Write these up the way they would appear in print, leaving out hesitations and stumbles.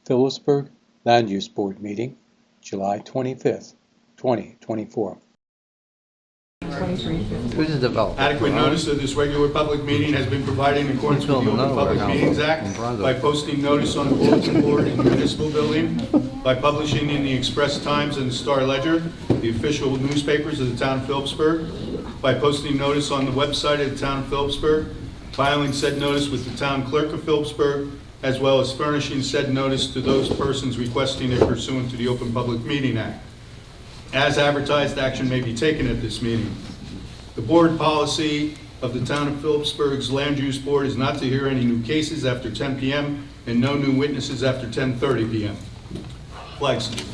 Phillipsburg Land Use Board meeting, July 25th, 2024. Who's the developer? Adequate notice of this regular public meeting has been provided in accordance with the Open Public Meetings Act by posting notice on the bulletin board in the municipal building, by publishing in the Express Times and the Star Ledger, the official newspapers of the town of Phillipsburg, by posting notice on the website of the town of Phillipsburg, filing said notice with the town clerk of Phillipsburg, as well as furnishing said notice to those persons requesting it pursuant to the Open Public Meeting Act. As advertised, action may be taken at this meeting. The board policy of the town of Phillipsburg's Land Use Board is not to hear any new cases after 10 p.m. and no new witnesses after 10:30 p.m. Flag salute.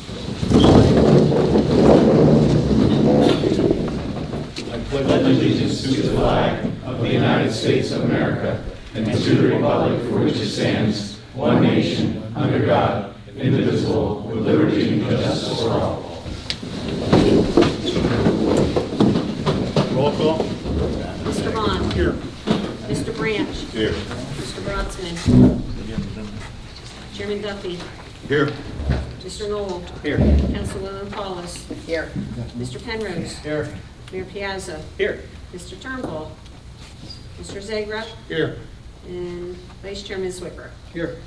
I pledge allegiance to the flag of the United States of America and to the republic for which it stands, one nation, under God, indivisible, with liberty and justice for all. Roll call. Mr. Vaughn. Here. Mr. Branch. Here. Mr. Brodsman. Chairman Duffy. Here. Mr. Knoll. Here. Councilwoman Paulus. Here. Mr. Penrose. Here. Mayor Piazza. Here. Mr. Turnbull. Mr. Zagra. Here. And Vice Chairman Swiffer. Here.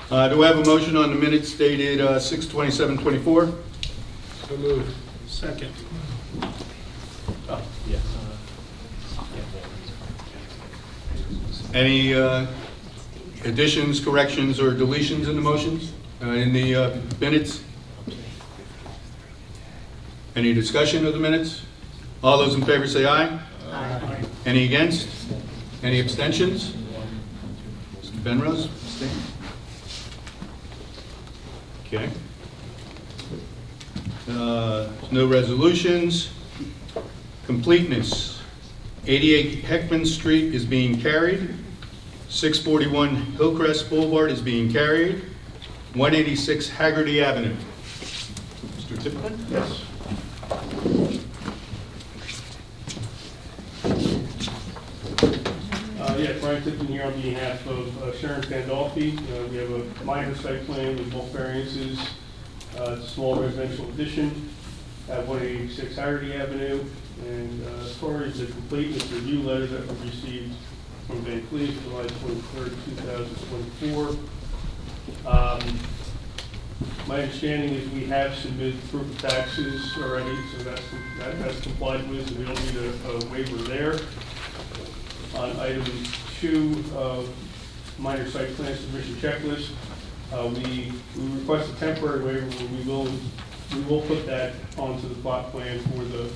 Do I have a motion on the minutes dated 6/27/24? So moved. Second. Any additions, corrections, or deletions in the motions, in the minutes? Any discussion of the minutes? All those in favor say aye. Aye. Any against? Any abstentions? Mr. Penrose, abstain. Okay. No resolutions. Completeness. 88 Heckman Street is being carried. 641 Hillcrest Boulevard is being carried. 186 Hagerty Avenue. Mr. Tippman? Yes. Brian Tipton here on behalf of Sharon Pandolfi. We have a minor site plan with both variances. It's a small residential addition at 186 Hagerty Avenue. And as far as the completeness review letter that we received from Van Cleve, July 23rd, 2024. My understanding is we have submitted proof of taxes already, so that's complied with, and we don't need a waiver there. On item 2 of minor site plan submission checklist, we request a temporary waiver. We will put that onto the plot plan for the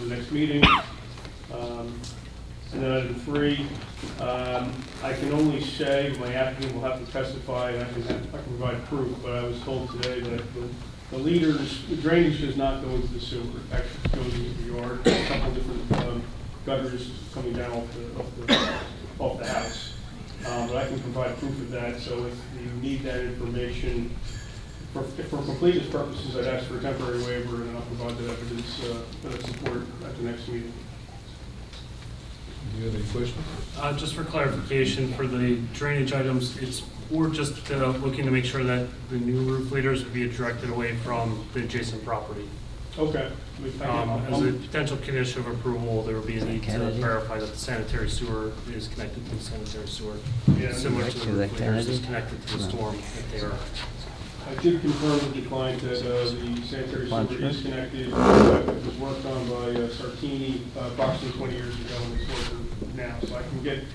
next meeting. And then item 3, I can only say my applicant will have to testify, and I can provide proof. But I was told today that the drainage does not go into the sewer; it actually goes into the yard. A couple different gutters coming down off the house. But I can provide proof of that. So if you need that information for completeness purposes, I'd ask for a temporary waiver, and I'll provide that evidence that support at the next meeting. Do you have any questions? Just for clarification, for the drainage items, we're just looking to make sure that the new roof leaders would be directed away from the adjacent property. Okay. As a potential condition of approval, there would be a need to verify that the sanitary sewer is connected to the sanitary sewer, similar to the roof leaders is connected to the storm that they are. I did confirm with the client that the sanitary sewer is connected. It was worked on by Sartini approximately 20 years ago, and it's working now. So I can get,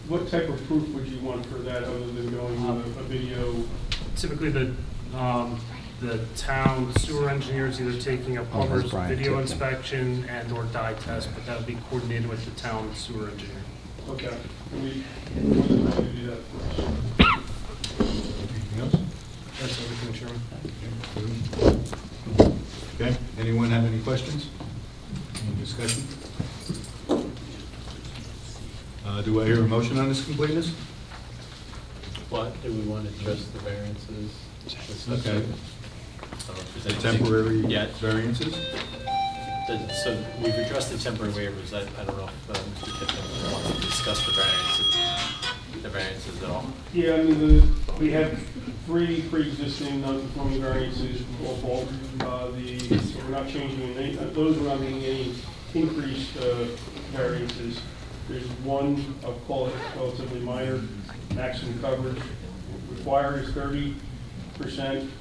what type of proof would you want for that other than going a video? Typically the town sewer engineers either taking a plumber's video inspection and or dye test, but that would be coordinated with the town sewer engineer. Okay. Can we do that first? Anything else? That's everything, Chairman. Okay. Anyone have any questions? Any discussion? Do I hear a motion on this completeness? What, do we want to address the variances? Okay. Is The that temporary Yeah. variances? So we've addressed the temporary waivers. I don't know if Mr. Tipton wants to discuss the variances. the variances at all? Yeah, I mean, we have 3 pre-existing non-conforming variances from all bulk. So we're not changing any, those we're not making any increased variances. There's one, I'll call it relatively minor, maximum coverage required is 30%.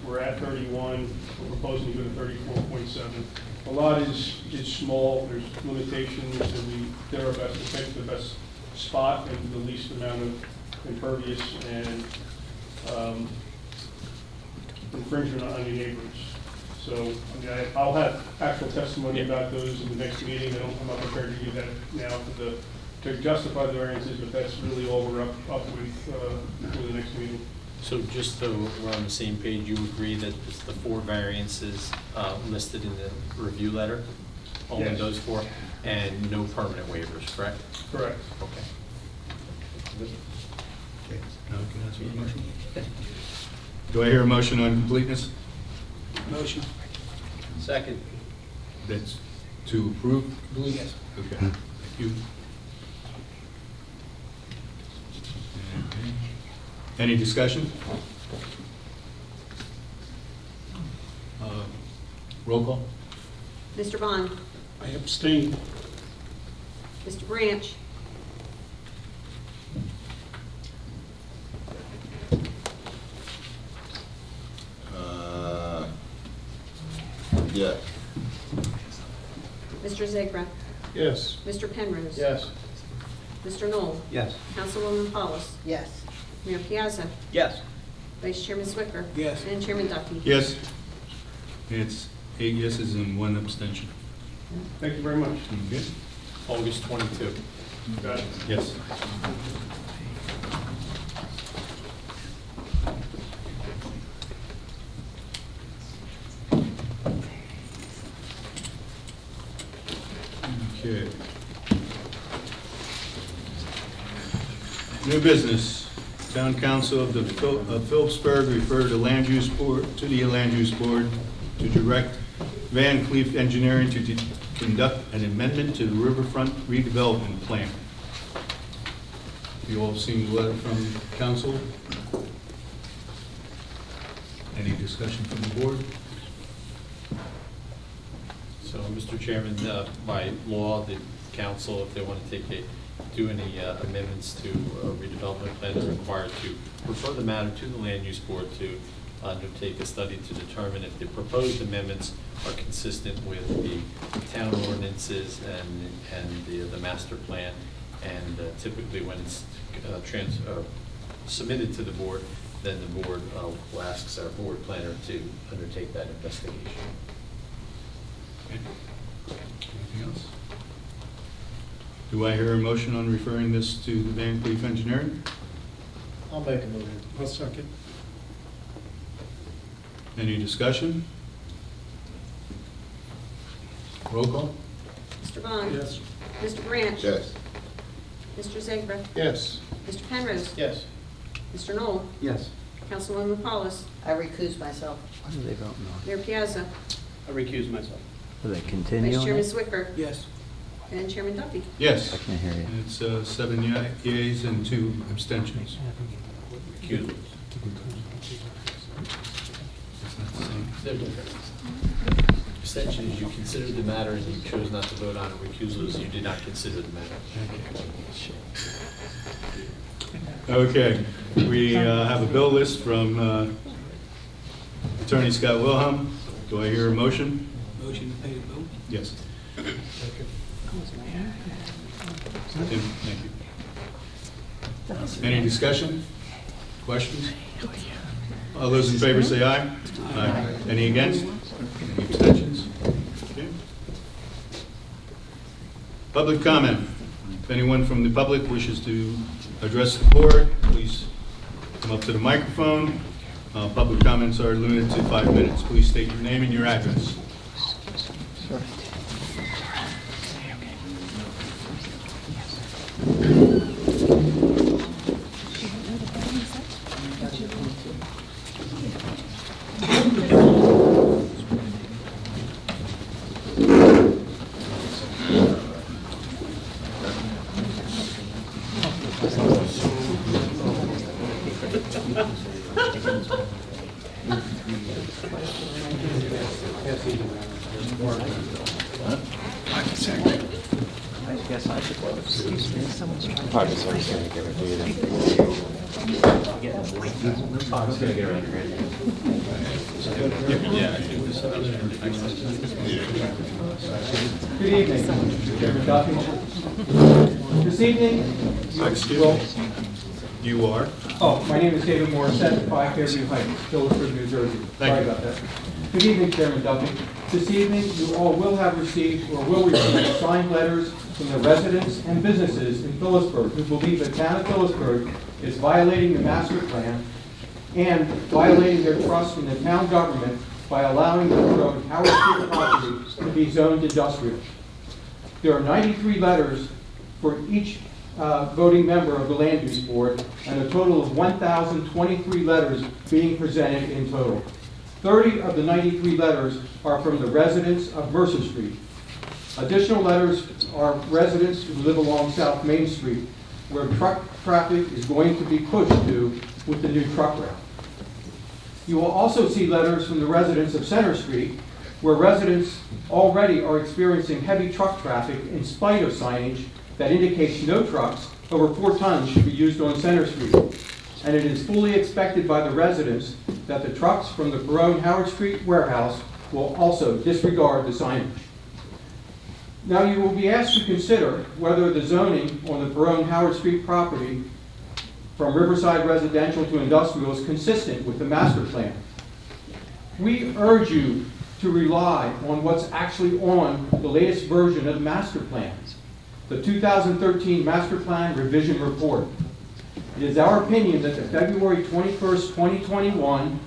We're at 31. We're proposing to go to 34.7. A lot is small. There's limitations, and we did our best to pick the best spot and the least amount of impervious and infringement on your neighbors. So I mean, I'll have actual testimony about those in the next meeting. I'm not prepared to give that now to justify the variances, but that's really all we're up with for the next meeting. So just so we're on the same page, you agree that it's the 4 variances listed in the review letter? Only Yes. those 4, and no permanent waivers, correct? Correct. Okay. Okay. Now we can ask for a motion. Do I hear a motion on completeness? Motion. Second. That's to approve? Yes. Okay, thank you. Okay. Any discussion? Roll call? Mr. Bond? I abstain. Mr. Branch? Yeah. Mr. Zegra? Yes. Mr. Penrose? Yes. Mr. Knoll? Yes. Councilwoman Paulus? Yes. Mayor Piazza? Yes. Vice Chairman Zwicker? Yes. And Chairman Duffy? Yes. It's 8 yeses and 1 abstention. Thank you very much. Okay. August 22. Got it. Yes. Okay. New business. Town Council of the Phillipsburg referred to land use board, to the land use board to direct Van Cleef Engineering to conduct an amendment to the riverfront redevelopment plan. You all seen the letter from council? Any discussion from the board? So, Mr. Chairman, by law, the council, if they want to do any amendments to a redevelopment plan, they're required to refer the matter to the land use board to undertake a study to determine if the proposed amendments are consistent with the town ordinances and the master plan. And typically when it's submitted to the board, then the board will ask our board planner to undertake that investigation. Okay. Anything else? Do I hear a motion on referring this to the Van Cleef Engineering? I'll make a motion. I'll second. Any discussion? Roll call? Mr. Bond? Yes. Mr. Branch? Yes. Mr. Zegra? Yes. Mr. Penrose? Yes. Mr. Knoll? Yes. Councilwoman Paulus? I recuse myself. What are they voting on? Mayor Piazza? I recuse myself. Do they continue Vice on Chairman it? Zwicker? Yes. And Chairman Duffy? Yes. I can't hear you. It's 7 yeas and 2 abstentions. Recusal. It's not the same. They're different. Abstention is you considered the matter and you chose not to vote on it. Recusal is you did not consider the matter. Okay, we have a bill list from Attorney Scott Wilhelm. Do I hear a motion? Motion to pay the bill? Yes. Tim, thank you. Any discussion? Questions? All those in favor say aye. Aye. Any against? Any abstentions? Okay. Public comment. If anyone from the public wishes to address the board, please come up to the microphone. Public comments are limited to 5 minutes. Please state your name and your address. I guess I should go. Excuse me, someone's trying to. Probably someone's gonna give it to you then. Good evening, Chairman Duffy. This evening, Excuse me. You are? oh, my name is David Morrisette, 5 Fairview Heights, Phillipsburg, New Jersey. Thank Sorry you. about that. Good evening, Chairman Duffy. This evening, you all will have received or will receive signed letters from the residents and businesses in Phillipsburg who believe the town of Phillipsburg is violating the master plan and violating their trust in the town government by allowing the Peron Howard Street property to be zoned industrial. There are 93 letters for each voting member of the Land Use Board, and a total of 1,023 letters being presented in total. 30 of the 93 letters are from the residents of Mercer Street. Additional letters are residents who live along South Main Street, where truck traffic is going to be pushed to with the new truck route. You will also see letters from the residents of Center Street, where residents already are experiencing heavy truck traffic in spite of signage that indicates no trucks over 4 tons should be used on Center Street. And it is fully expected by the residents that the trucks from the Peron Howard Street warehouse will also disregard the signage. Now you will be asked to consider whether the zoning on the Peron Howard Street property from Riverside Residential to Industrial is consistent with the master plan. We urge you to rely on what's actually on the latest version of the master plan, the 2013 Master Plan Revision Report. It is our opinion that the February 21st, 2021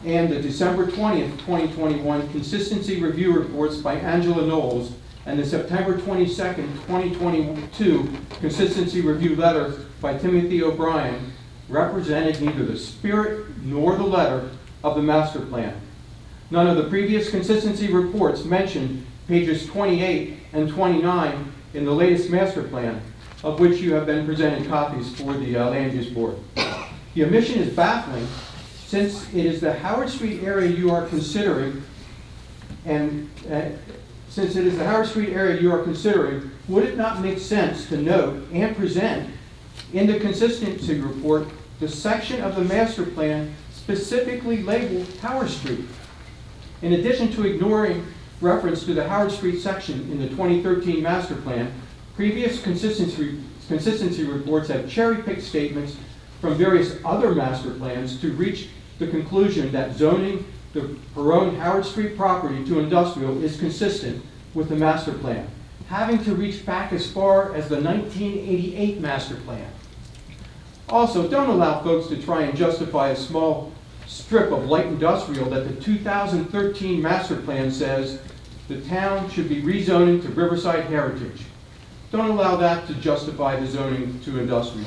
and the December 20th, 2021 consistency review reports by Angela Knowles and the September 22nd, 2022 consistency review letter by Timothy O'Brien represented neither the spirit nor the letter of the master plan. None of the previous consistency reports mentioned pages 28 and 29 in the latest master plan, of which you have been presented copies for the Land Use Board. The omission is baffling since it is the Howard Street area you are considering, would it not make sense to note and present in the consistency report the section of the master plan specifically labeled Howard Street? In addition to ignoring reference to the Howard Street section in the 2013 master plan, previous consistency reports have cherry-picked statements from various other master plans to reach the conclusion that zoning the Peron Howard Street property to industrial is consistent with the master plan, having to reach back as far as the 1988 master plan. Also, don't allow folks to try and justify a small strip of light industrial that the 2013 master plan says the town should be rezoning to Riverside Heritage. Don't allow that to justify the zoning to industrial.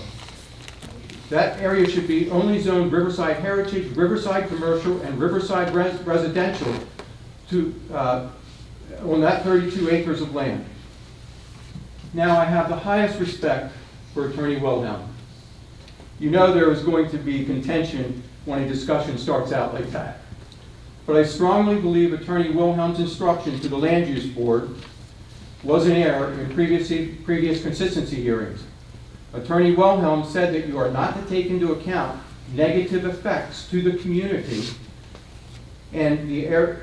That area should be only zoned Riverside Heritage, Riverside Commercial, and Riverside Residential on that 32 acres of land. Now, I have the highest respect for Attorney Wilhelm. You know there is going to be contention when a discussion starts out like that. But I strongly believe Attorney Wilhelm's instruction to the Land Use Board was an error in previous consistency hearings. Attorney Wilhelm said that you are not to take into account negative effects to the community and the area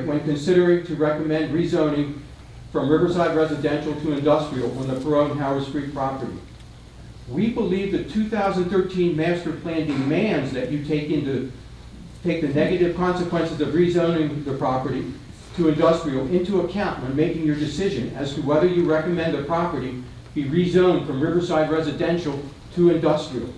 when considering to recommend rezoning from Riverside Residential to Industrial on the Peron Howard Street property. We believe the 2013 master plan demands that you take the negative consequences of rezoning the property to industrial into account when making your decision as to whether you recommend the property be rezoned from Riverside Residential to industrial.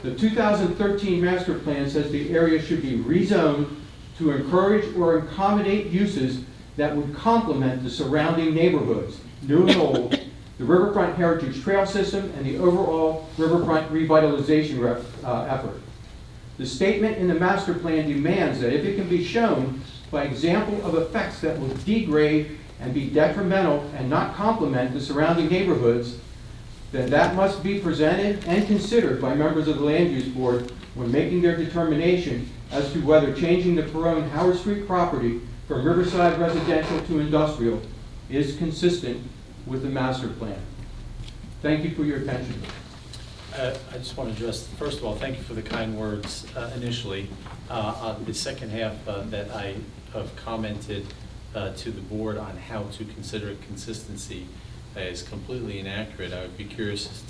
The 2013 master plan says the area should be rezoned to encourage or accommodate uses that would complement the surrounding neighborhoods, new and old, the Riverfront Heritage Trail System, and the overall riverfront revitalization effort. The statement in the master plan demands that if it can be shown by example of effects that will degrade and be detrimental and not complement the surrounding neighborhoods, then that must be presented and considered by members of the Land Use Board when making their determination as to whether changing the Peron Howard Street property from Riverside Residential to Industrial is consistent with the master plan. Thank you for your attention. I just want to address, first of all, thank you for the kind words initially. On the second half that I have commented to the board on how to consider consistency is completely inaccurate. I would be curious as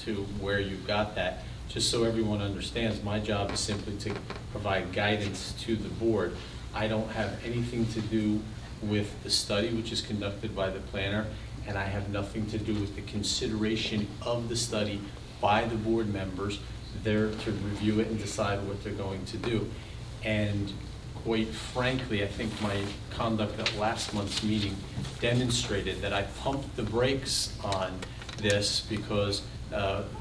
to where you got that. Just so everyone understands, my job is simply to provide guidance to the board. I don't have anything to do with the study, which is conducted by the planner, and I have nothing to do with the consideration of the study by the board members. They're to review it and decide what they're going to do. And quite frankly, I think my conduct at last month's meeting demonstrated that I pumped the brakes on this because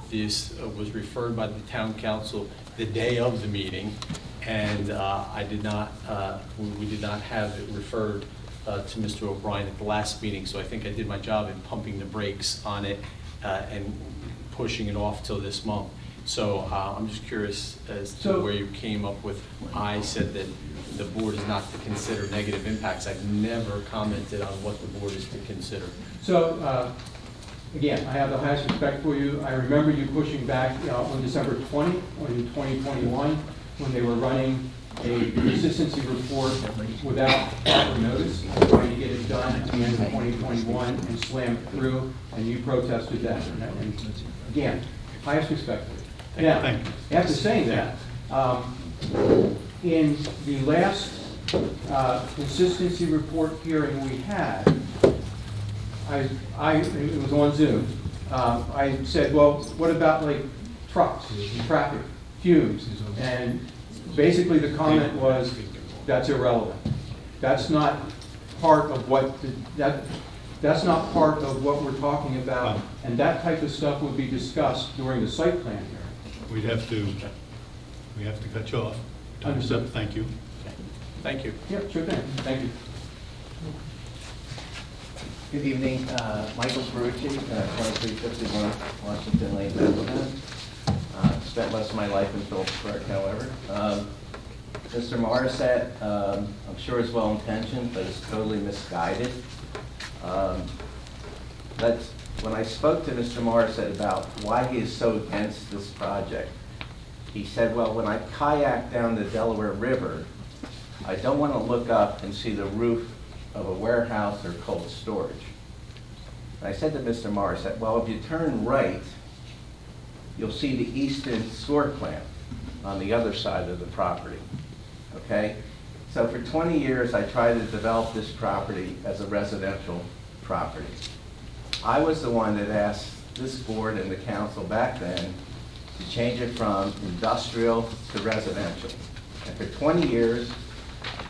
this was referred by the town council the day of the meeting, and I did not, we did not have it referred to Mr. O'Brien at the last meeting, so I think I did my job in pumping the brakes on it and pushing it off till this month. So I'm just curious as to where you came up with, I said that the board is not to consider negative impacts. I've never commented on what the board is to consider. So, again, I have the highest respect for you. I remember you pushing back on December 20, in 2021, when they were running a consistency report without proper notice, trying to get it done at the end of 2021 and slammed through, and you protested that. And again, highest respect for you. Now, after saying that, in the last consistency report hearing we had, it was on Zoom, I said, well, what about like trucks, traffic, fumes? And basically the comment was, that's irrelevant. That's not part of what, that's not part of what we're talking about, and that type of stuff would be discussed during the site plan hearing. We have to cut you off. Understood. Thank you. Thank you. Yeah, sure thing. Thank you. Good evening, Michael Perrucci, 2351 Washington Lane, Bethlehem. Spent most of my life in Phillipsburg, however. Mr. Morrisette, I'm sure is well-intentioned, but is totally misguided. When I spoke to Mr. Morrisette about why he is so against this project, he said, well, when I kayak down the Delaware River, I don't want to look up and see the roof of a warehouse or cold storage. And I said to Mr. Morrisette, well, if you turn right, you'll see the eastern sewer plant on the other side of the property, okay? So for 20 years, I tried to develop this property as a residential property. I was the one that asked this board and the council back then to change it from industrial to residential. And for 20 years,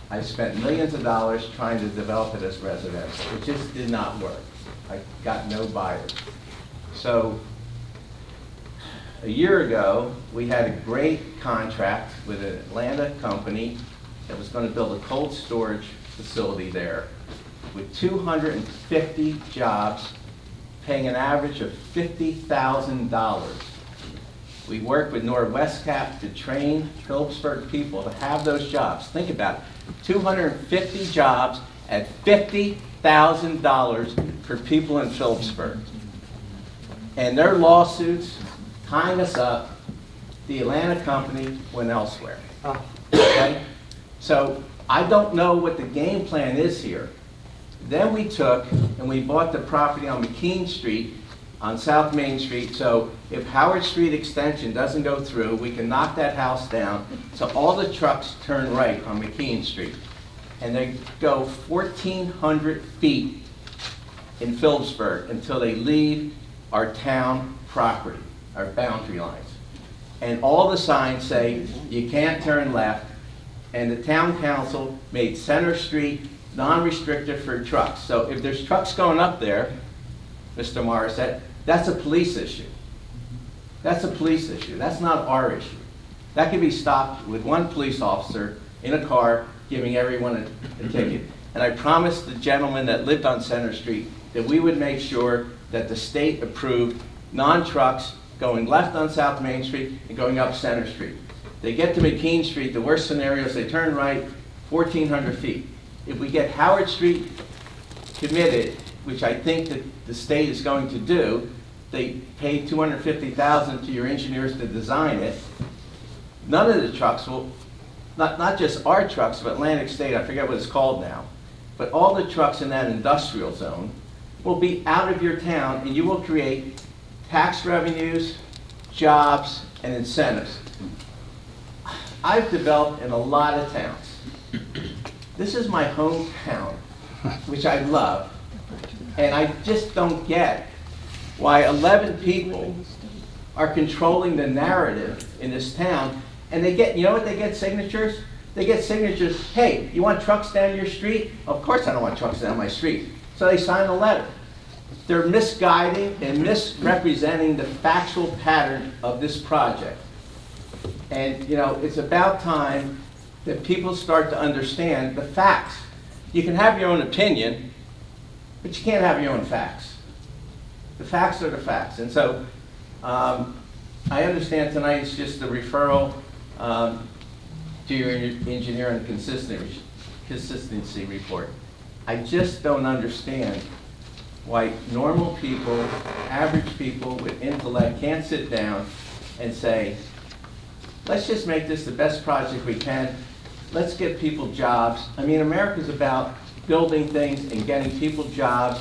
I spent millions of dollars trying to develop it as residential. It just did not work. I got no buyers. So a year ago, we had a great contract with an Atlanta company that was going to build a cold storage facility there with 250 jobs, paying an average of $50,000. We worked with Northwestcap to train Phillipsburg people to have those jobs. Think about it, 250 jobs at $50,000 for people in Phillipsburg. And their lawsuits tying us up, the Atlanta company went elsewhere. Okay? So I don't know what the game plan is here. Then we took and we bought the property on McKean Street, on South Main Street, so if Howard Street extension doesn't go through, we can knock that house down, so all the trucks turn right on McKean Street. And they go 1,400 feet in Phillipsburg until they leave our town property, our boundary lines. And all the signs say, you can't turn left, and the town council made Center Street non-restricted for trucks. So if there's trucks going up there, Mr. Morrisette, that's a police issue. That's a police issue. That's not our issue. That can be stopped with one police officer in a car giving everyone a ticket. And I promised the gentleman that lived on Center Street that we would make sure that the state approved non-trucks going left on South Main Street and going up Center Street. They get to McKean Street, the worst scenario is they turn right 1,400 feet. If we get Howard Street committed, which I think that the state is going to do, they pay $250,000 to your engineers to design it. None of the trucks will, not just our trucks, but Atlantic State, I forget what it's called now, but all the trucks in that industrial zone will be out of your town, and you will create tax revenues, jobs, and incentives. I've developed in a lot of towns. This is my hometown, which I love, and I just don't get why 11 people are controlling the narrative in this town, and they get, you know what they get signatures? They get signatures, hey, you want trucks down your street? Of course I don't want trucks down my street. So they sign a letter. They're misguiding and misrepresenting the factual pattern of this project. And, you know, it's about time that people start to understand the facts. You can have your own opinion, but you can't have your own facts. The facts are the facts. And so I understand tonight it's just a referral to your engineer and consistency report. I just don't understand why normal people, average people with intellect can't sit down and say, let's just make this the best project we can. Let's get people jobs. I mean, America's about building things and getting people jobs,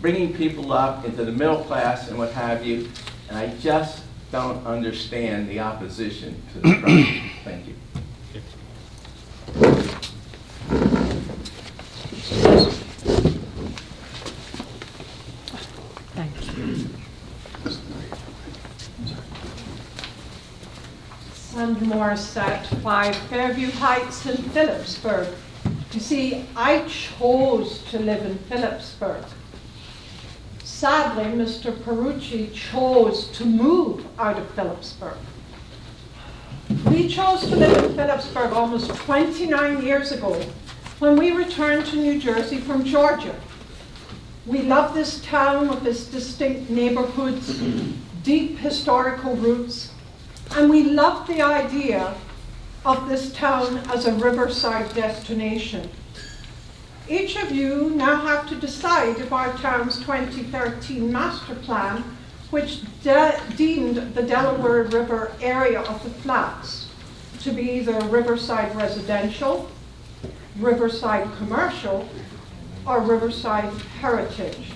bringing people up into the middle class and what have you. And I just don't understand the opposition to the project. Thank you. Sandra Morrisette, 5 Fairview Heights in Phillipsburg. You see, I chose to live in Phillipsburg. Sadly, Mr. Perrucci chose to move out of Phillipsburg. We chose to live in Phillipsburg almost 29 years ago when we returned to New Jersey from Georgia. We love this town with its distinct neighborhoods, deep historical roots, and we love the idea of this town as a riverside destination. Each of you now have to decide if our town's 2013 master plan, which deemed the Delaware River area of the flats to be either Riverside Residential, Riverside Commercial, or Riverside Heritage.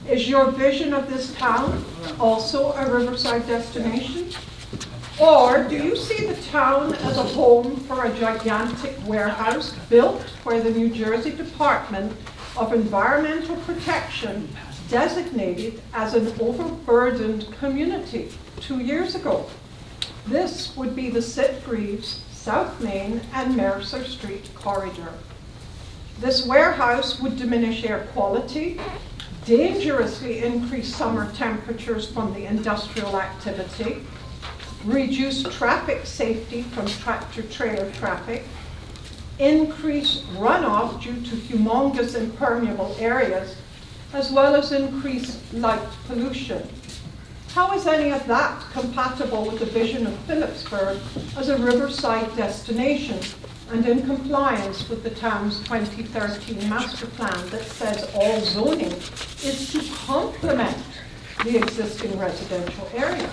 Is your vision of this town also a riverside destination? Or do you see the town as a home for a gigantic warehouse built where the New Jersey Department of Environmental Protection designated as an overburdened community 2 years ago? This would be the Sitgreaves, South Main, and Mercer Street corridor. This warehouse would diminish air quality, dangerously increase summer temperatures from the industrial activity, reduce traffic safety from tractor-trailer traffic, increase runoff due to humongous impermeable areas, as well as increase light pollution. How is any of that compatible with the vision of Phillipsburg as a riverside destination and in compliance with the town's 2013 master plan that says all zoning is to complement the existing residential area?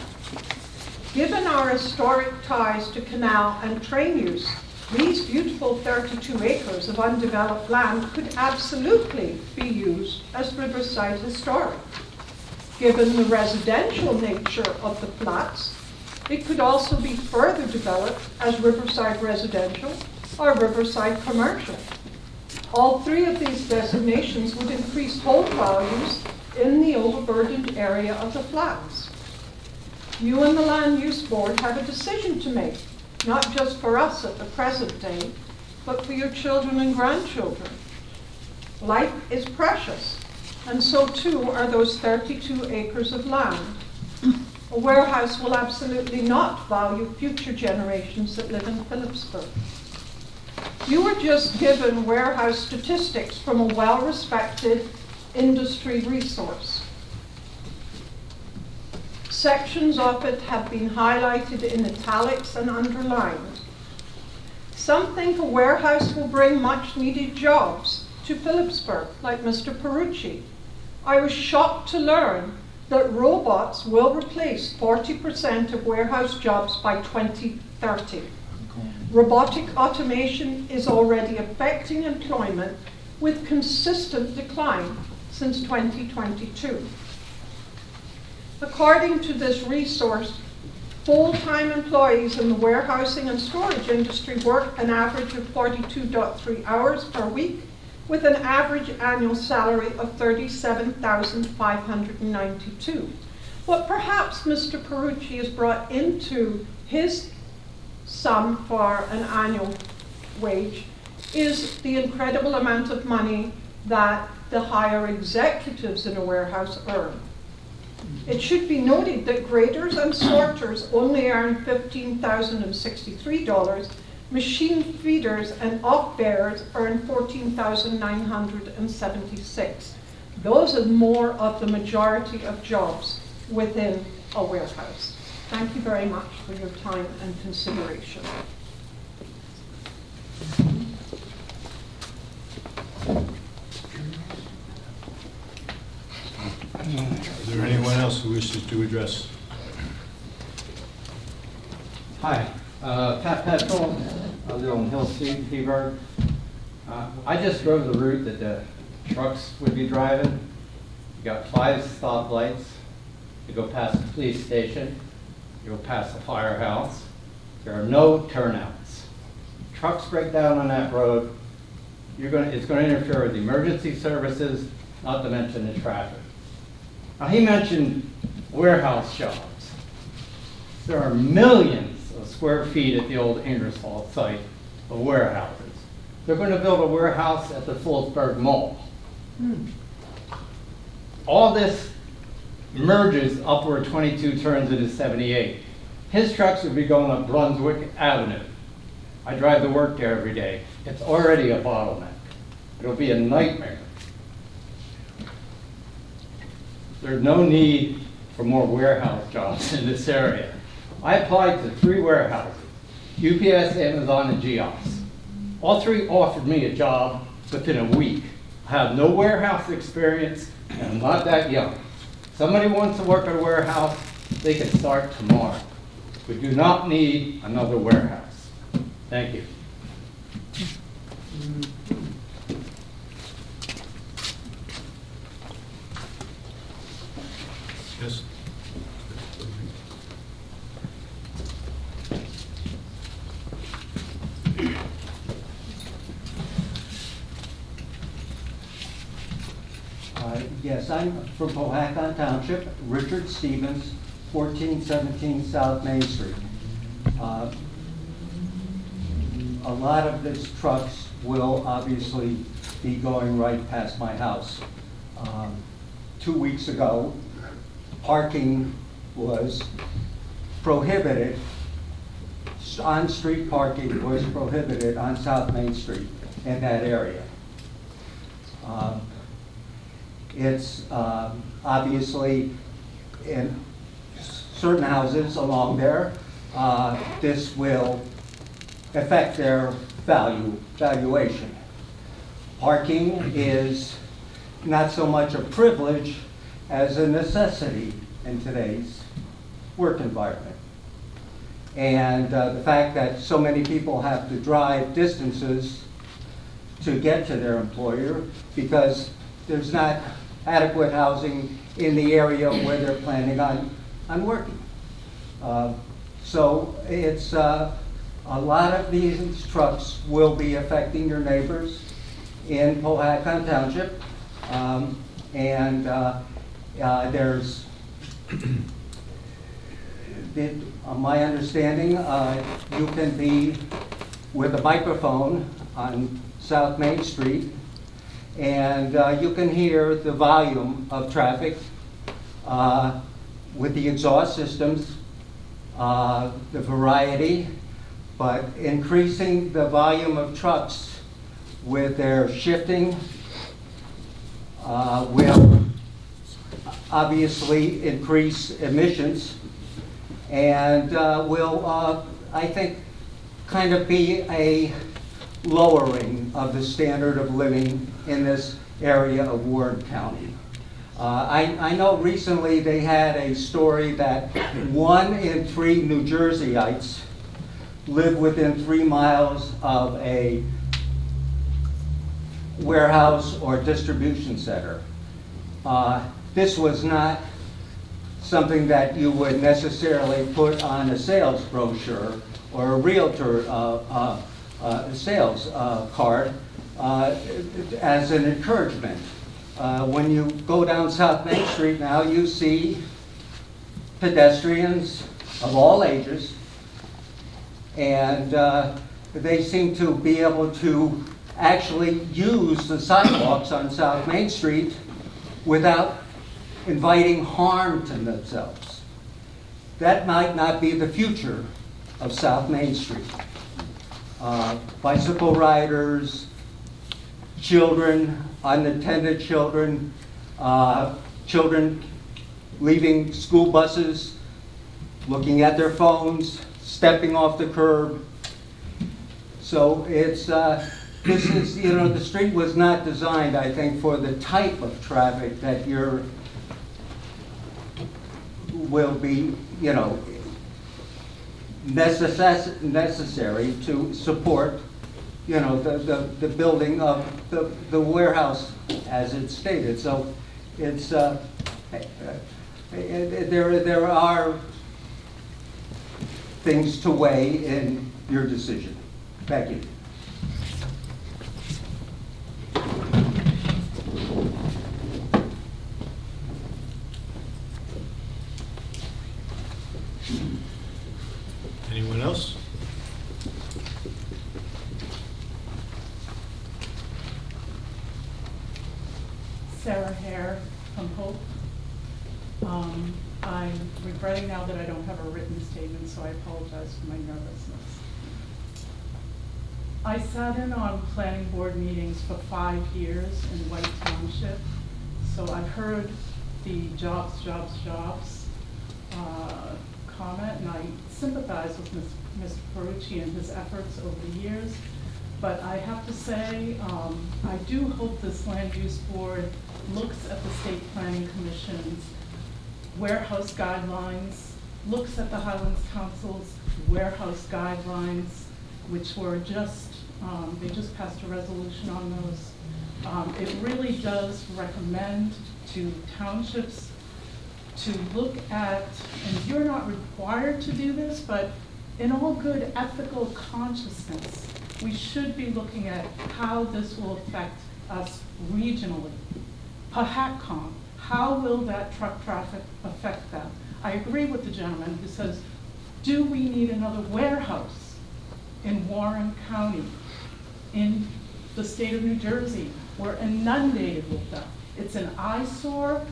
Given our historic ties to canal and train use, these beautiful 32 acres of undeveloped land could absolutely be used as Riverside Historic. Given the residential nature of the flats, it could also be further developed as Riverside Residential or Riverside Commercial. All three of these designations would increase home values in the overburdened area of the flats. You and the Land Use Board have a decision to make, not just for us at the present day, but for your children and grandchildren. Life is precious, and so too are those 32 acres of land. A warehouse will absolutely not value future generations that live in Phillipsburg. You were just given warehouse statistics from a well-respected industry resource. Sections of it have been highlighted in italics and underlined. Some think a warehouse will bring much needed jobs to Phillipsburg, like Mr. Perrucci. I was shocked to learn that robots will replace 40% of warehouse jobs by 2030. Robotic automation is already affecting employment with consistent decline since 2022. According to this resource, full-time employees in the warehousing and storage industry work an average of 42.3 hours per week with an average annual salary of $37,592. What perhaps Mr. Perrucci has brought into his sum for an annual wage is the incredible amount of money that the higher executives in a warehouse earn. It should be noted that graders and sorters only earn $15,063. Machine feeders and off-bearers earn $14,976. Those are more of the majority of jobs within a warehouse. Thank you very much for your time and consideration. Is there anyone else who wishes to address? Hi, Pat Pestal. I live on Hill Street, Phillipsburg. I just drove the route that the trucks would be driving. You got 5 stoplights. You go past the police station. You go past the firehouse. There are no turnouts. Trucks break down on that road. It's going to interfere with the emergency services, not to mention the traffic. Now, he mentioned warehouse jobs. There are millions of square feet at the old Ingersoll site of warehouses. They're going to build a warehouse at the Phillipsburg Mall. All this merges up where 22 turns into 78. His trucks would be going up Brunswick Avenue. I drive to work there every day. It's already a bottleneck. It'll be a nightmare. There's no need for more warehouse jobs in this area. I applied to 3 warehouses, UPS, Amazon, and Geops. All 3 offered me a job within a week. I have no warehouse experience, and I'm not that young. Somebody wants to work at a warehouse, they can start tomorrow. We do not need another warehouse. Thank you. Yes. Yes, I'm from Pohatcong Township, Richard Stevens, 1417 South Main Street. A lot of these trucks will obviously be going right past my house. 2 weeks ago, parking was prohibited. On-street parking was prohibited on South Main Street in that area. It's obviously in certain houses along there, this will affect their valuation. Parking is not so much a privilege as a necessity in today's work environment. And the fact that so many people have to drive distances to get to their employer because there's not adequate housing in the area where they're planning on working. So it's a lot of these trucks will be affecting your neighbors in Pohatcong Township. There's, my understanding, you can be with a microphone on South Main Street, and you can hear the volume of traffic with the exhaust systems, the variety, but increasing the volume of trucks with their shifting will obviously increase emissions and will, I think, kind of be a lowering of the standard of living in this area of Warren County. I know recently they had a story that 1 in 3 New Jerseyites live within 3 miles of a warehouse or distribution center. This was not something that you would necessarily put on a sales brochure or a realtor sales card as an encouragement. When you go down South Main Street now, you see pedestrians of all ages, and they seem to be able to actually use the sidewalks on South Main Street without inviting harm to themselves. That might not be the future of South Main Street. Bicycle riders, children, unattended children, children leaving school buses, looking at their phones, stepping off the curb. So it's, this is, you know, the street was not designed, I think, for the type of traffic that will be, you know, necessary to support, you know, the building of the warehouse as it's stated. So it's, there are things to weigh in your decision. Thank you. Anyone else? Sara Hare from Hope. I'm regretting now that I don't have a written statement, so I apologize for my nervousness. I sat in on planning board meetings for 5 years in White Township, so I've heard the jobs comment, and I sympathize with Mr. Perrucci and his efforts over the years. But I have to say, I do hope this land use board looks at the State Planning Commission's warehouse guidelines, looks at the Highlands Council's warehouse guidelines, which were just, they just passed a resolution on those. It really does recommend to townships to look at, and you're not required to do this, but in all good ethical consciousness, we should be looking at how this will affect us regionally. Pohatcong, how will that truck traffic affect them? I agree with the gentleman who says, do we need another warehouse in Warren County, in the state of New Jersey? We're inundated with them. It's an eyesore.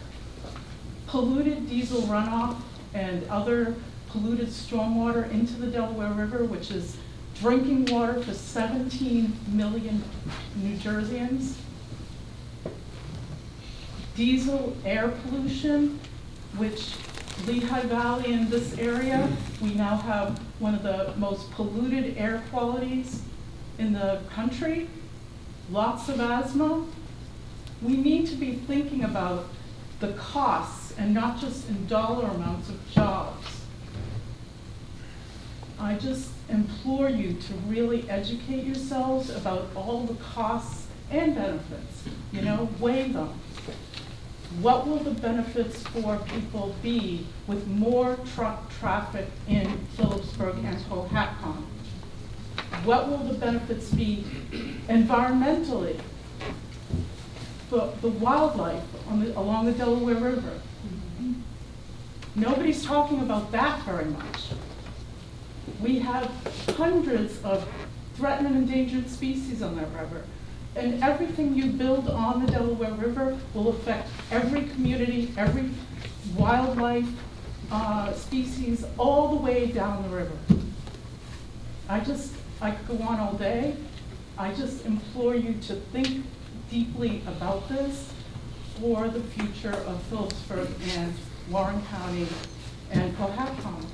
Polluted diesel runoff and other polluted stormwater into the Delaware River, which is drinking water for 17 million New Jerseyans. Diesel air pollution, which Lehigh Valley in this area, we now have one of the most polluted air qualities in the country. Lots of asthma. We need to be thinking about the costs and not just in dollar amounts of jobs. I just implore you to really educate yourselves about all the costs and benefits. You know, weigh them. What will the benefits for people be with more truck traffic in Phillipsburg and Pohatcong? What will the benefits be environmentally? The wildlife along the Delaware River. Nobody's talking about that very much. We have hundreds of threatened and endangered species on that river. And everything you build on the Delaware River will affect every community, every wildlife species, all the way down the river. I could go on all day. I just implore you to think deeply about this. for the future of Phillipsburg and Warren County and Pohatcong.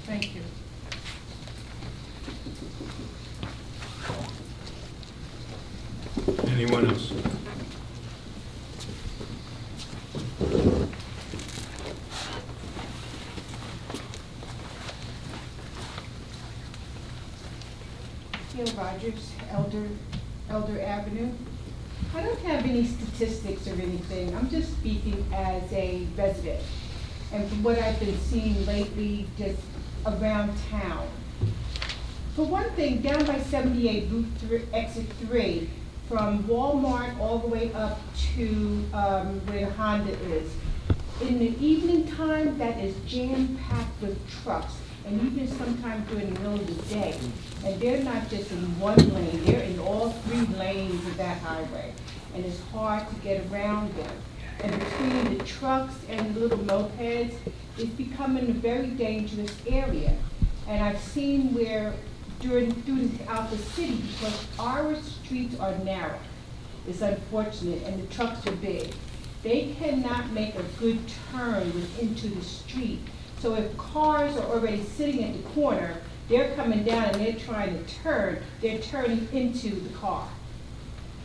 Thank you. Anyone else? Gayle Rodgers, Elder Avenue. I don't have any statistics or anything. I'm just speaking as a resident. And from what I've been seeing lately, just around town. For one thing, down by 78 Route 3, Exit 3, from Walmart all the way up to where Honda is, in the evening time, that is jam-packed with trucks, and even sometimes during the middle of the day. And they're not just in one lane, they're in all 3 lanes of that highway. And it's hard to get around them. And between the trucks and the little mopeds, it's becoming a very dangerous area. And I've seen where throughout the city, because our streets are narrow, it's unfortunate, and the trucks are big. They cannot make a good turn into the street. So if cars are already sitting at the corner, they're coming down and they're trying to turn, they're turning into the car.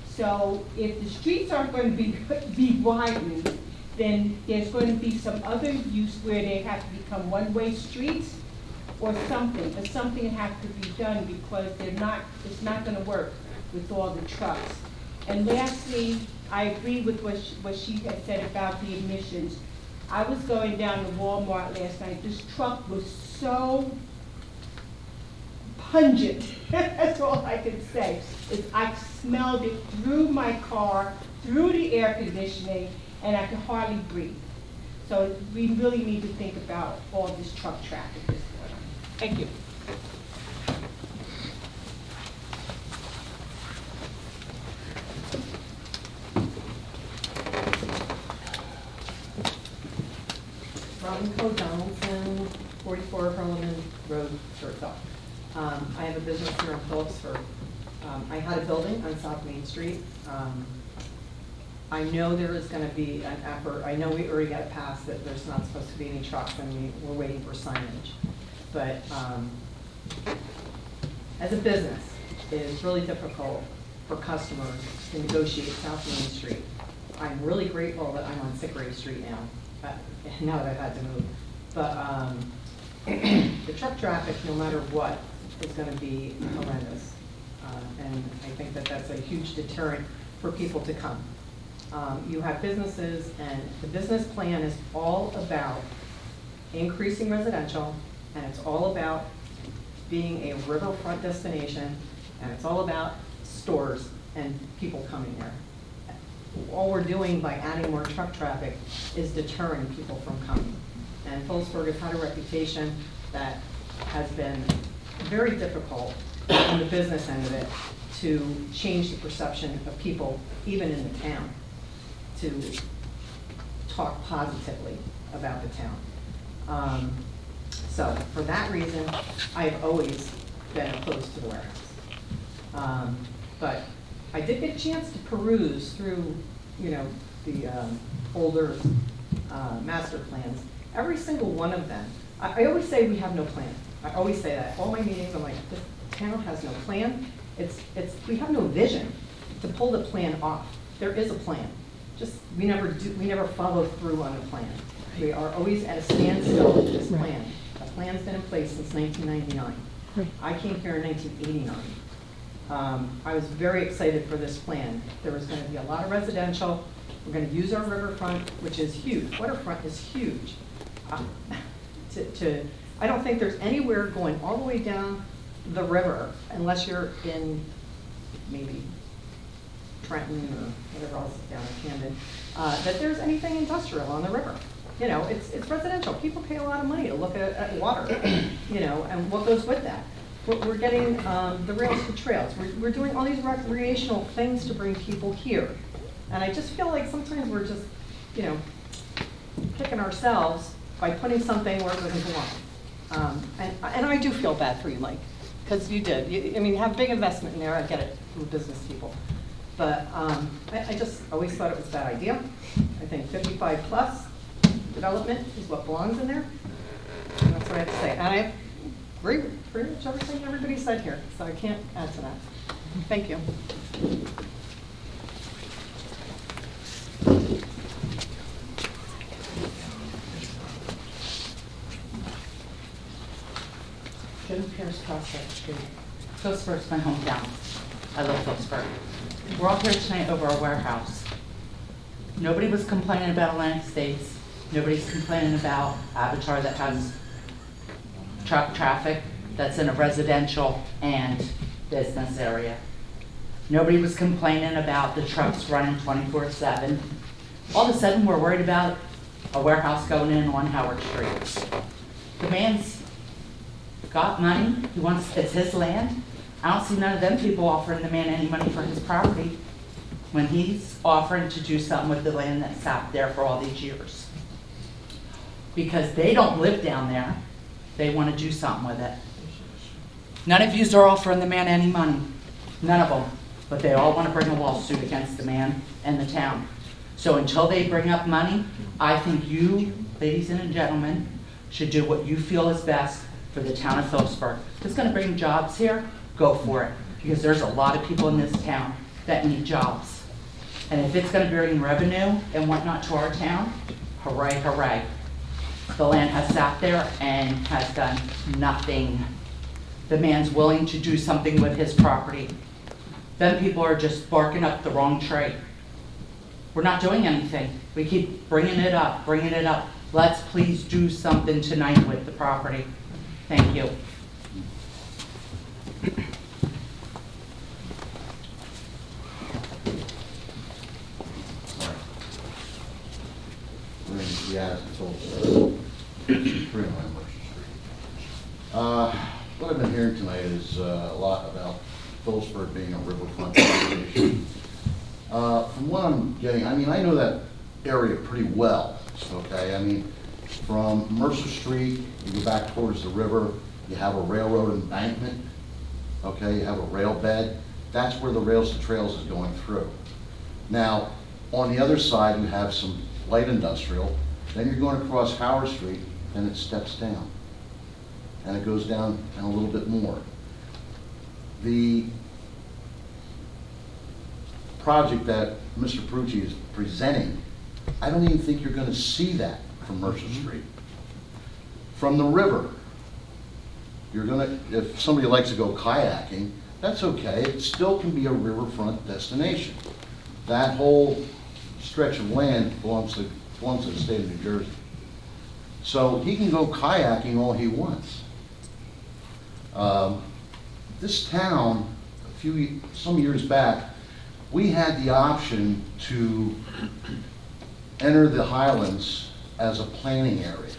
So if the streets aren't going to be widened, then there's going to be some other use where they have to become one-way streets or something, but something has to be done because it's not going to work with all the trucks. And lastly, I agree with what she had said about the emissions. I was going down to Walmart last night. This truck was so pungent. That's all I can say. I smelled it through my car, through the air conditioning, and I could hardly breathe. So we really need to think about all this truck traffic this morning. Thank you. Robyn Coe-Donaldson, 44 Parliament Road, Chertoff. I have a business here in Phillipsburg. I had a building on South Main Street. I know there is going to be an effort. I know we already got passed that there's not supposed to be any trucks, and we're waiting for signage. But as a business, it is really difficult for customers to negotiate South Main Street. I'm really grateful that I'm on Sickery Street now, now that I've had to move. But the truck traffic, no matter what, is going to be horrendous. And I think that that's a huge deterrent for people to come. You have businesses, and the business plan is all about increasing residential, and it's all about being a riverfront destination, and it's all about stores and people coming there. All we're doing by adding more truck traffic is deterring people from coming. And Phillipsburg has had a reputation that has been very difficult on the business end of it to change the perception of people, even in the town, to talk positively about the town. So for that reason, I've always been opposed to the warehouse. But I did get a chance to peruse through, the older master plans. Every single one of them, I always say we have no plan. I always say that. All my meetings, I'm like, this town has no plan. We have no vision to pull the plan off. There is a plan. Just we never follow through on a plan. We are always at a standstill with this plan. The plan's been in place since 1999. I came here in 1989. I was very excited for this plan. There was going to be a lot of residential. We're going to use our riverfront, which is huge. Waterfront is huge. I don't think there's anywhere going all the way down the river, unless you're in maybe Trenton or whatever else down in Camden, that there's anything industrial on the river. It's residential. People pay a lot of money to look at water, and what goes with that. We're getting the rails to trails. We're doing all these recreational things to bring people here. And I just feel like sometimes we're just, kicking ourselves by putting something where it doesn't belong. And I do feel bad for you, Mike, because you did. You have a big investment in there. I get it from business people. But I just always thought it was a bad idea. I think 55 plus development is what belongs in there. And that's what I have to say. And I agree with pretty much everything everybody said here, so I can't add to that. Thank you. Joan Pierce, Prospect Street. Phillipsburg's my hometown. I love Phillipsburg. We're all here tonight over our warehouse. Nobody was complaining about Atlantic States. Nobody's complaining about Avatar that has truck traffic that's in a residential and business area. Nobody was complaining about the trucks running 24/7. All of a sudden, we're worried about a warehouse going in on Howard Street. The man's got money. He wants, it's his land. I don't see none of them people offering the man any money for his property when he's offering to do something with the land that's sat there for all these years. Because they don't live down there. They want to do something with it. None of yous are offering the man any money. None of them. But they all want to bring a lawsuit against the man and the town. So until they bring up money, I think you, ladies and gentlemen, should do what you feel is best for the town of Phillipsburg. If it's going to bring jobs here, go for it. Because there's a lot of people in this town that need jobs. And if it's going to bring revenue and whatnot to our town, hooray, hooray. The land has sat there and has done nothing. The man's willing to do something with his property. Then people are just barking up the wrong tree. We're not doing anything. We keep bringing it up, bringing it up. Let's please do something tonight with the property. Thank you. What I've been hearing tonight is a lot about Phillipsburg being a riverfront destination. From what I'm getting, I mean, I know that area pretty well, okay? I mean, from Mercer Street, you go back towards the river, you have a railroad embankment, okay? You have a rail bed. That's where the Rails to Trails is going through. Now, on the other side, you have some light industrial. Then you're going across Howard Street, and it steps down. And it goes down and a little bit more. The project that Mr. Perrucci is presenting, I don't even think you're going to see that from Mercer Street. From the river, you're going to, if somebody likes to go kayaking, that's okay. It still can be a riverfront destination. That whole stretch of land belongs to the state of New Jersey. So he can go kayaking all he wants. This town, some years back, we had the option to enter the Highlands as a planning area.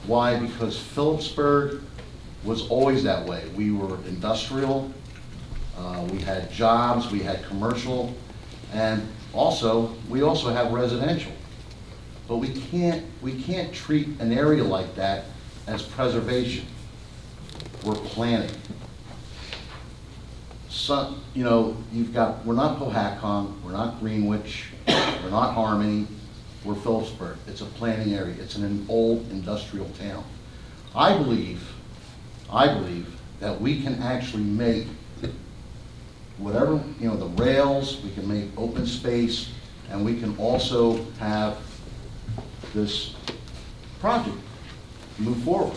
Why? Because Phillipsburg was always that way. We were industrial, we had jobs, we had commercial, and we also have residential. But we can't treat an area like that as preservation. We're planning. So, you know, we're not Pohatcong, we're not Greenwich, we're not Harmony, we're Phillipsburg. It's a planning area. It's an old industrial town. I believe that we can actually make whatever, you know, the rails, we can make open space, and we can also have this project move forward.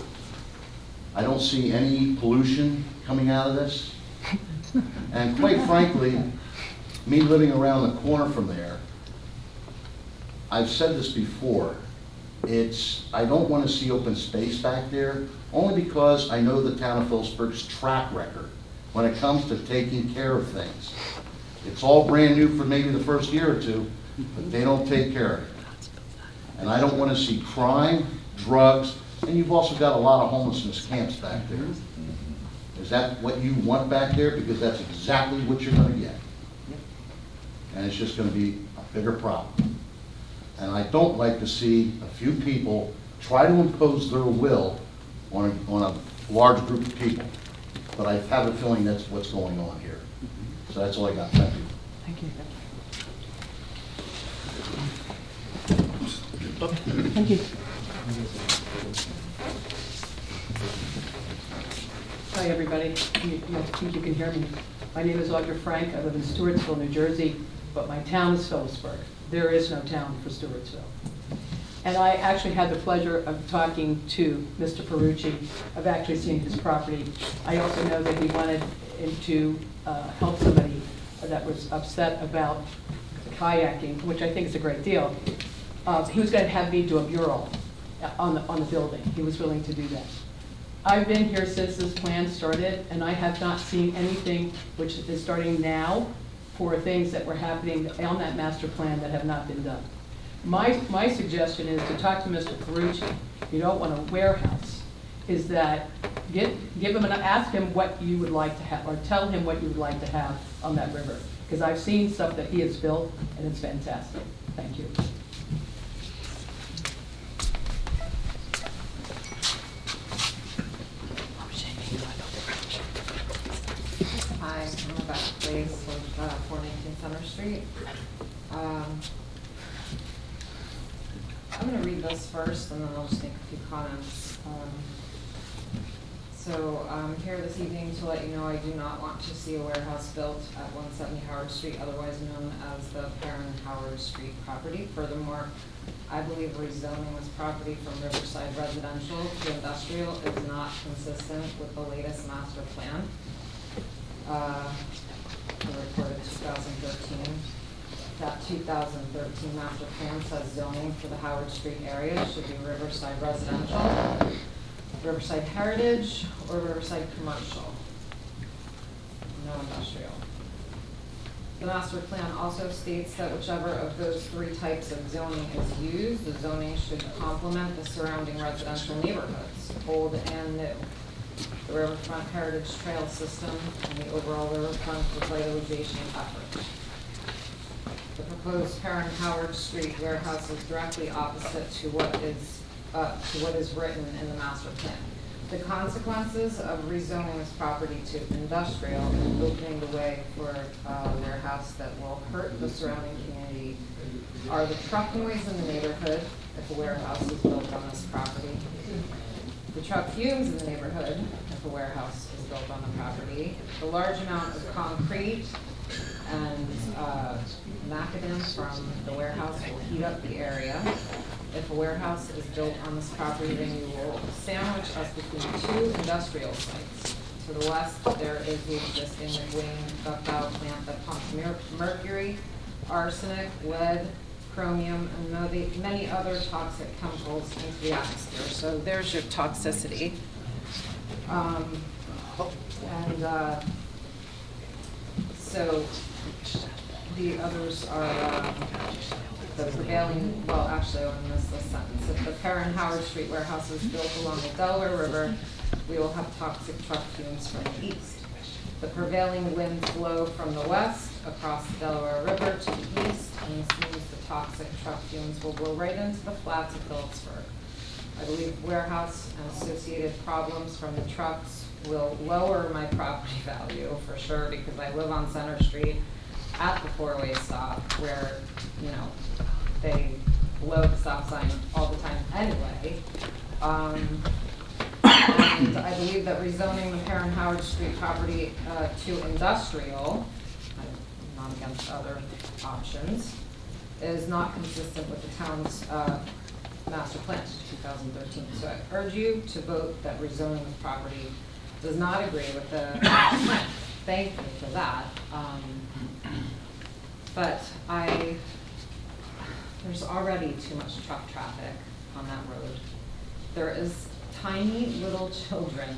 I don't see any pollution coming out of this. And quite frankly, me living around the corner from there, I've said this before, I don't want to see open space back there, only because I know the town of Phillipsburg's track record when it comes to taking care of things. It's all brand new for maybe the first year or two, but they don't take care of it. And I don't want to see crime, drugs, and you've also got a lot of homelessness camps back there. Is that what you want back there? Because that's exactly what you're going to get. And it's just going to be a bigger problem. And I don't like to see a few people try to impose their will on a large group of people. But I have a feeling that's what's going on here. So that's all I got. Thank you. Thank you. Thank you. Hi, everybody. I think you can hear me. My name is Audra Frank. I live in Stewartsville, New Jersey, but my town is Phillipsburg. There is no town for Stewartsville. And I actually had the pleasure of talking to Mr. Perrucci. I've actually seen his property. I also know that he wanted to help somebody that was upset about kayaking, which I think is a great deal. He was going to have me do a mural on the building. He was willing to do that. I've been here since this plan started, and I have not seen anything which is starting now for things that were happening on that master plan that have not been done. My suggestion is to talk to Mr. Perrucci. You don't want a warehouse. Is that give him and ask him what you would like to have, or tell him what you would like to have on that river. Because I've seen stuff that he has built, and it's fantastic. Thank you. Hi, I'm Rebecca Place with 419 Center Street. I'm going to read this first, and then I'll just make a few comments. So I'm here this evening to let you know I do not want to see a warehouse built at 170 Howard Street, otherwise known as the Peron Howard Street property. Furthermore, I believe rezoning this property from Riverside Residential to industrial is not consistent with the latest master plan. Reported 2013. That 2013 master plan says zoning for the Howard Street area should be Riverside Residential, Riverside Heritage, or Riverside Commercial. No industrial. The master plan also states that whichever of those three types of zoning is used, the zoning should complement the surrounding residential neighborhoods, old and new, the Riverfront Heritage Trail System, and the overall riverfront revitalization effort. The proposed Peron Howard Street warehouse is directly opposite to what is written in the master plan. The consequences of rezoning this property to industrial and opening the way for a warehouse that will hurt the surrounding community are the truck noise in the neighborhood if a warehouse is built on this property, the truck fumes in the neighborhood if a warehouse is built on the property, the large amount of concrete and macadam from the warehouse will heat up the area. If a warehouse is built on this property, then you will sandwich us between two industrial sites. To the west, there is the existing McWayne Ductile plant that pumps mercury, arsenic, lead, chromium, and many other toxic chemicals into the atmosphere. So there's your toxicity. So the others are the prevailing, well, actually, I missed this sentence. If the Peron Howard Street warehouse is built along the Delaware River, we will have toxic truck fumes from the east. The prevailing winds blow from the west across the Delaware River to the east, and this means the toxic truck fumes will blow right into the flats of Phillipsburg. I believe warehouse and associated problems from the trucks will lower my property value for sure, because I live on Center Street at the four-way stop where, you know, they blow the stop sign all the time anyway. And I believe that rezoning the Peron Howard Street property to industrial, I'm not against other options, is not consistent with the town's master plan, 2013. So I urge you to vote that rezoning this property does not agree with the master plan. Thank you for that. But there's already too much truck traffic on that road. There is tiny little children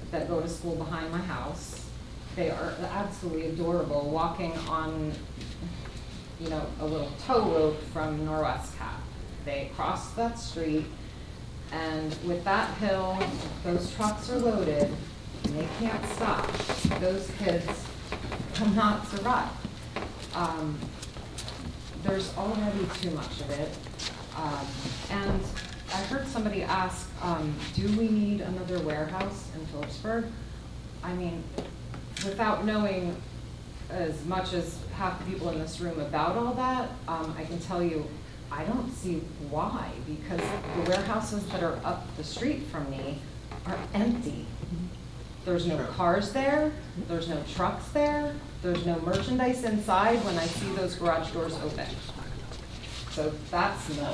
that go to school behind my house. They are absolutely adorable, walking on, you know, a little tow rope from Norwest Cap. They cross that street, and with that hill, those trucks are loaded, and they can't stop. Those kids cannot survive. There's already too much of it. And I heard somebody ask, do we need another warehouse in Phillipsburg? I mean, without knowing as much as half the people in this room about all that, I can tell you, I don't see why, because the warehouses that are up the street from me are empty. There's no cars there, there's no trucks there, there's no merchandise inside when I see those garage doors open. So that's no.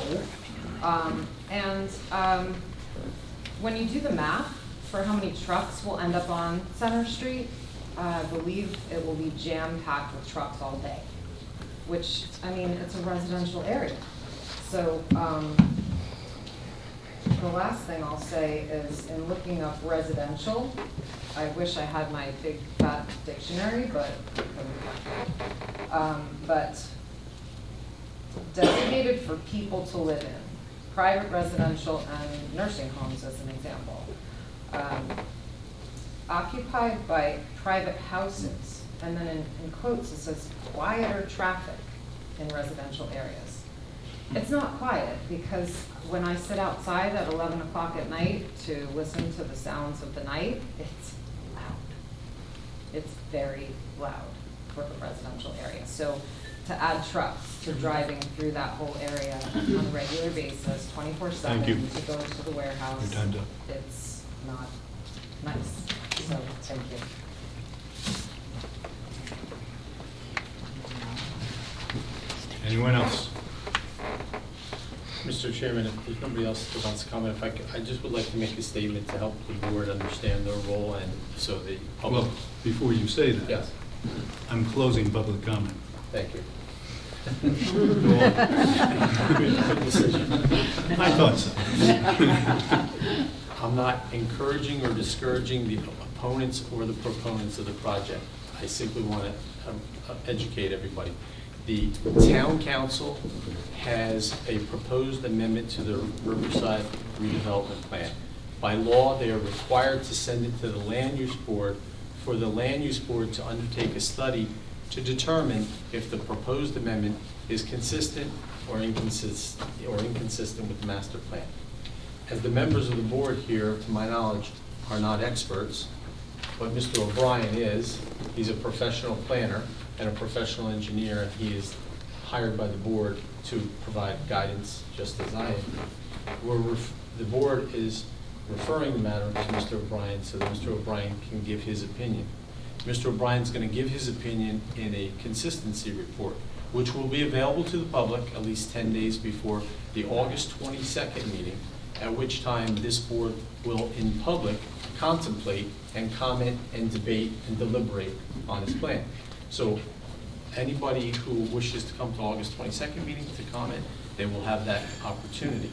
When you do the math for how many trucks will end up on Center Street, I believe it will be jam-packed with trucks all day, which, I mean, it's a residential area. So the last thing I'll say is, in looking up residential, I wish I had my big fat dictionary, but designated for people to live in, private residential and nursing homes as an example. Occupied by private houses, and then in quotes it says quieter traffic in residential areas. It's not quiet, because when I sit outside at 11 o'clock at night to listen to the sounds of the night, it's loud. It's very loud for the residential area. So to add trucks to driving through that whole area on a regular basis, 24/7, to go to the warehouse, Your time's up. it's not nice. So, thank you. Anyone else? Mr. Chairman, if there's nobody else that wants to comment, I just would like to make a statement to help the board understand their role, and so the public. Well, before you say that. Yes. I'm closing public comment. Thank you. I thought so. I'm not encouraging or discouraging the opponents or the proponents of the project. I simply want to educate everybody. The town council has a proposed amendment to the Riverside redevelopment plan. By law, they are required to send it to the land use board for the land use board to undertake a study to determine if the proposed amendment is consistent or inconsistent with the master plan. As the members of the board here, to my knowledge, are not experts, but Mr. O'Brien is. He's a professional planner and a professional engineer, and he is hired by the board to provide guidance, just as I am. The board is referring the matter to Mr. O'Brien so that Mr. O'Brien can give his opinion. Mr. O'Brien's going to give his opinion in a consistency report, which will be available to the public at least 10 days before the August 22nd meeting, at which time this board will, in public, contemplate and comment and debate and deliberate on his plan. So anybody who wishes to come to August 22nd meeting to comment, they will have that opportunity.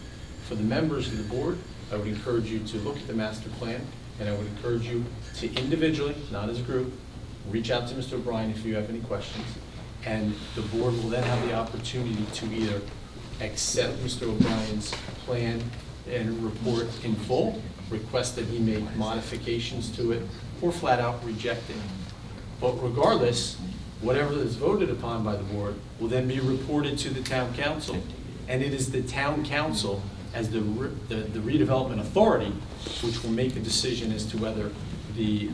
For the members of the board, I would encourage you to look at the master plan, and I would encourage you to individually, not as a group, reach out to Mr. O'Brien if you have any questions, and the board will then have the opportunity to either accept Mr. O'Brien's plan and report in full, request that he make modifications to it, or flat out reject it. But regardless, whatever is voted upon by the board will then be reported to the town council, and it is the town council as the redevelopment authority which will make a decision as to whether the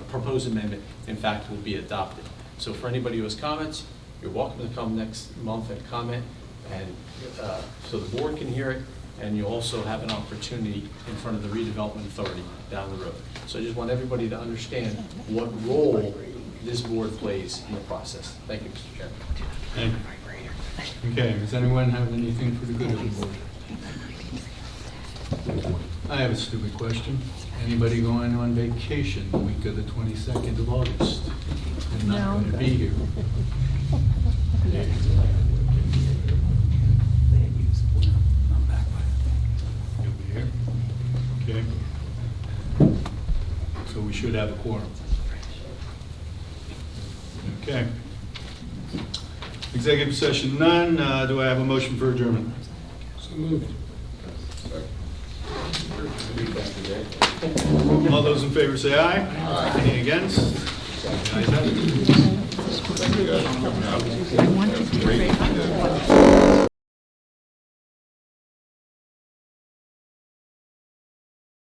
proposed amendment in fact will be adopted. So for anybody who has comments, you're welcome to come next month and comment, and so the board can hear it, and you'll also have an opportunity in front of the redevelopment authority down the road. So I just want everybody to understand what role this board plays in the process. Thank you, Mr. Chairman. Thank you. Okay, does anyone have anything for the good of the board? I have a stupid question. Anybody going on vacation the week of the 22nd of August and not going to be here? I'm back by then. You'll be here? Okay. So we should have a quorum. Okay. Executive session none. Do I have a motion for adjournment? So moved. All those in favor say aye. Aye. Any against? Ayes have it.